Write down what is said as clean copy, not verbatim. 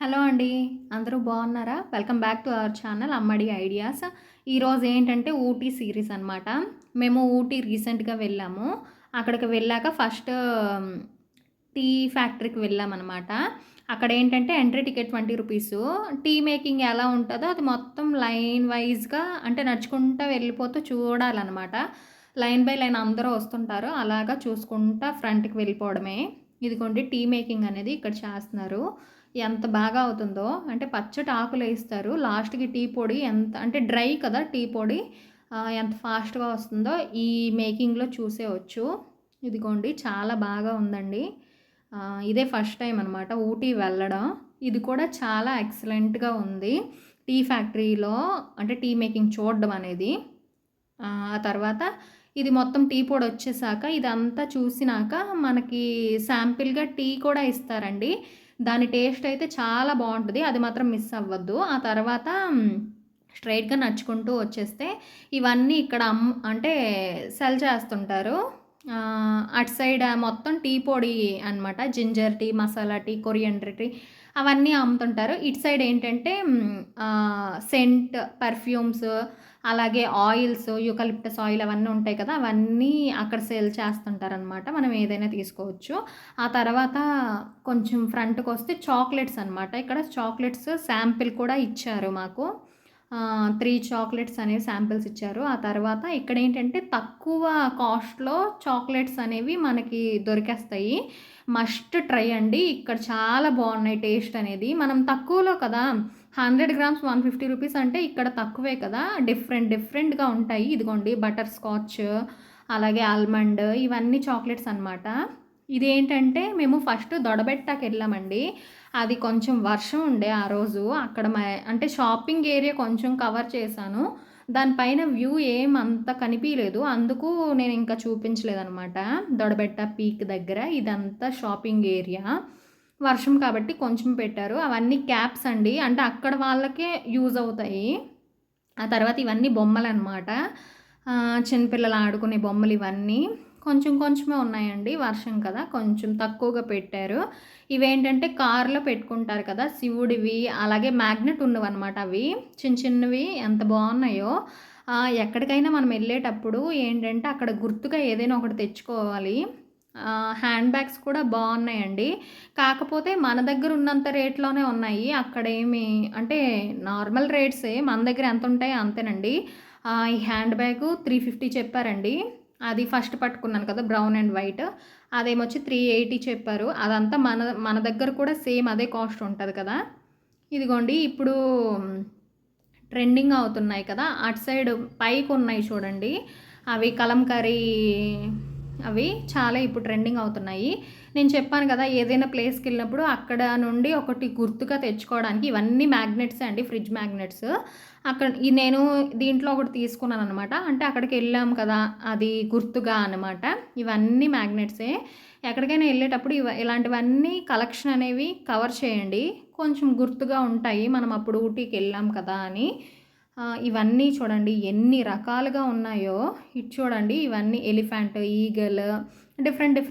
Hello అండి. అందరూ బాగున్నారా? Welcome back to our channel అమ్మడి ఐడియాస్. ఈరోజు ఏంటంటే ఊటీ సీరీస్ అనమాట. మేము ఊటీ రీసెంట్‌గా వెళ్ళాము. అక్కడికి వెళ్ళాక ఫస్ట్ టీ ఫ్యాక్టరీకి వెళ్ళామనమాట. అక్కడ ఏంటంటే ఎంట్రీ టికెట్ ₹20. టీ మేకింగ్ ఎలా ఉంటదో అది మొత్తం లైన్ వైస్‌గా అంటే నడుచుకుంటా వెళ్ళిపోతూ చూడాలనమాట. లైన్ బై లైన్ అందరూ వస్తుంటారు. అలాగా చూసుకుంటా ఫ్రంట్‌కి వెళ్ళిపోవడమే. ఇదిగోండి టీ మేకింగ్ అనేది ఇక్కడ చేస్తున్నారు. ఎంత బాగా అవుతుందో అంటే పచ్చటి ఆకులేస్తారు. లాస్ట్‌కి టీ పొడి ఎంత అంటే డ్రై కదా టీ పొడి. ఎంత ఫాస్ట్‌గా వస్తుందో ఈ మేకింగ్‌లో చూసేయొచ్చు. ఇదిగోండి చాలా బాగా ఉందండి. ఇదే ఫస్ట్ టైమ్ అనమాట ఊటీ వెళ్ళడం. ఇది కూడా చాలా ఎక్సలెంట్‌గా ఉంది. టీ ఫ్యాక్టరీలో అంటే టీ మేకింగ్ చూడడం అనేది. ఆ తర్వాత ఇది మొత్తం టీ పొడొచ్చేసాక ఇదంతా చూసినాక మనకి శాంపిల్‌గా టీ కూడా ఇస్తారండి. దాని టేస్ట్ అయితే చాలా బావుంటది. అది మాత్రం మిస్ అవ్వద్దు. ఆ తర్వాత స్ట్రెయిట్‌గా నడుచుకుంటూ వచ్చేస్తే ఇవన్నీ ఇక్కడ అంటే సెల్ చేస్తుంటారు. అటు సైడ్ మొత్తం టీ పొడి అనమాట. Ginger tea, masala tea, coriander tea అవన్నీ అమ్ముతుంటారు. ఇటు సైడ్ ఏంటంటే సెంట్, పర్ఫ్యూమ్స్ అలాగే ఆయిల్స్, యూకలిప్టస్ ఆయిల్ అవన్నీ ఉంటాయి కదా! అవన్నీ అక్కడ సేల్ చేస్తుంటారనమాట. మనం ఏదైనా తీసుకోవచ్చు. ఆ తర్వాత కొంచెం ఫ్రంట్‌కొస్తే చాక్లెట్స్ అనమాట. ఇక్కడ చాక్లెట్స్ శాంపిల్ కూడా ఇచ్చారు మాకు. 3 చాక్లెట్స్ అనేవి శాంపిల్స్ ఇచ్చారు. ఆ తర్వాత ఇక్కడేంటంటే తక్కువ కాస్ట్‌లో చాక్లెట్స్ అనేవి మనకి దొరికేస్తాయి. మస్ట్ ట్రై అండి. ఇక్కడ చాలా బావున్నాయి టేస్ట్ అనేది. మనం తక్కువలో కదా! 100 గ్రామ్స్ ₹150 అంటే ఇక్కడ తక్కువే కదా! డిఫరెంట్‌గా ఉంటాయి. ఇదిగోండి బటర్ స్కాచ్, అలాగే ఆల్మండ్ ఇవన్నీ చాక్లెట్స్ అనమాట. ఇదేంటంటే మేము ఫస్ట్ దొడబెట్టాకెళ్ళామండి. అది కొంచెం వర్షం ఉండే ఆ రోజు. అక్కడ అంటే షాపింగ్ ఏరియా కొంచెం కవర్ చేశాను. దానిపైన వ్యూ ఏమంత కనిపియలేదు. అందుకు నేనింకా చూపించలేదనమాట. దొడబెట్ట పీక్ దగ్గర ఇదంతా షాపింగ్ ఏరియా. వర్షం కాబట్టి కొంచెం పెట్టారు. అవన్నీ క్యాప్స్ అండి. అంటే అక్కడ వాళ్ళకే యూజ్ అవుతాయి. ఆ తర్వాత ఇవన్నీ బొమ్మలనమాట. చిన్నపిల్లలు ఆడుకునే బొమ్మలు ఇవన్నీ. కొంచెం కొంచెమే ఉన్నాయండి. వర్షం కదా! కొంచెం తక్కువగా పెట్టారు. ఇవేంటంటే కార్‌లో పెట్టుకుంటారు కదా! శివుడివి అలాగే మ్యాగ్నెట్ ఉన్నవనమాట అవి. చిన్నవి ఎంత బావున్నాయో. ఎక్కడికైనా మనం ఎళ్ళేటప్పుడు ఏంటంటే అక్కడ గుర్తుగా ఏదైనా ఒకటి తెచ్చుకోవాలి. హ్యాండ్ బ్యాగ్స్ కూడా బావున్నాయండి. కాకపోతే మన దగ్గర ఉన్నంత రేట్‌లోనే ఉన్నాయి. అక్కడేమి అంటే నార్మల్ రేట్సే. మన దగ్గర ఎంతుంటాయో అంతేనండి. ఈ హ్యాండ్ బ్యాగు 350 చెప్పారండి. అది ఫస్ట్ పట్టుకున్నాను కదా! Brown and white. అదేమొచ్చి 380 చెప్పారు. అదంతా మన మన దగ్గర కూడా సేమ్ అదే కాస్ట్ ఉంటది కదా! ఇదిగోండి ఇప్పుడు ట్రెండింగ్ అవుతున్నాయి కదా! అటు సైడ్ పైకున్నాయి చూడండి. అవి కలంకారీ అవి చాలా ఇప్పుడు ట్రెండింగ్ అవుతున్నాయి. నేను చెప్పాను కదా! ఏదైనా ప్లేస్‌కెళ్ళినప్పుడు అక్కడ నుండి ఒకటి గుర్తుగా తెచ్చుకోవడానికి ఇవన్నీ మ్యాగ్నెట్సే అండి. Fridge magnets. అక్కడ నేను దీంట్లో ఒకటి తీసుకున్నాననమాట. అంటే అక్కడికెళ్ళాం కదా! అది గుర్తుగా అనమాట. ఇవన్నీ మ్యాగ్నెట్సే. ఎక్కడికైనా ఎళ్ళేటప్పుడు ఇలాంటివన్నీ కలెక్షన్ అనేవి కవర్ చేయండి. కొంచెం గుర్తుగా ఉంటాయి. మనం అప్పుడు ఊటీకెళ్ళాం కదా! అని. ఇవన్నీ చూడండి ఎన్ని రకాలుగా ఉన్నాయో. ఇది చూడండి ఇవన్నీ ఎలిఫెంట్, ఈగల్ డిఫరెంట్‌గా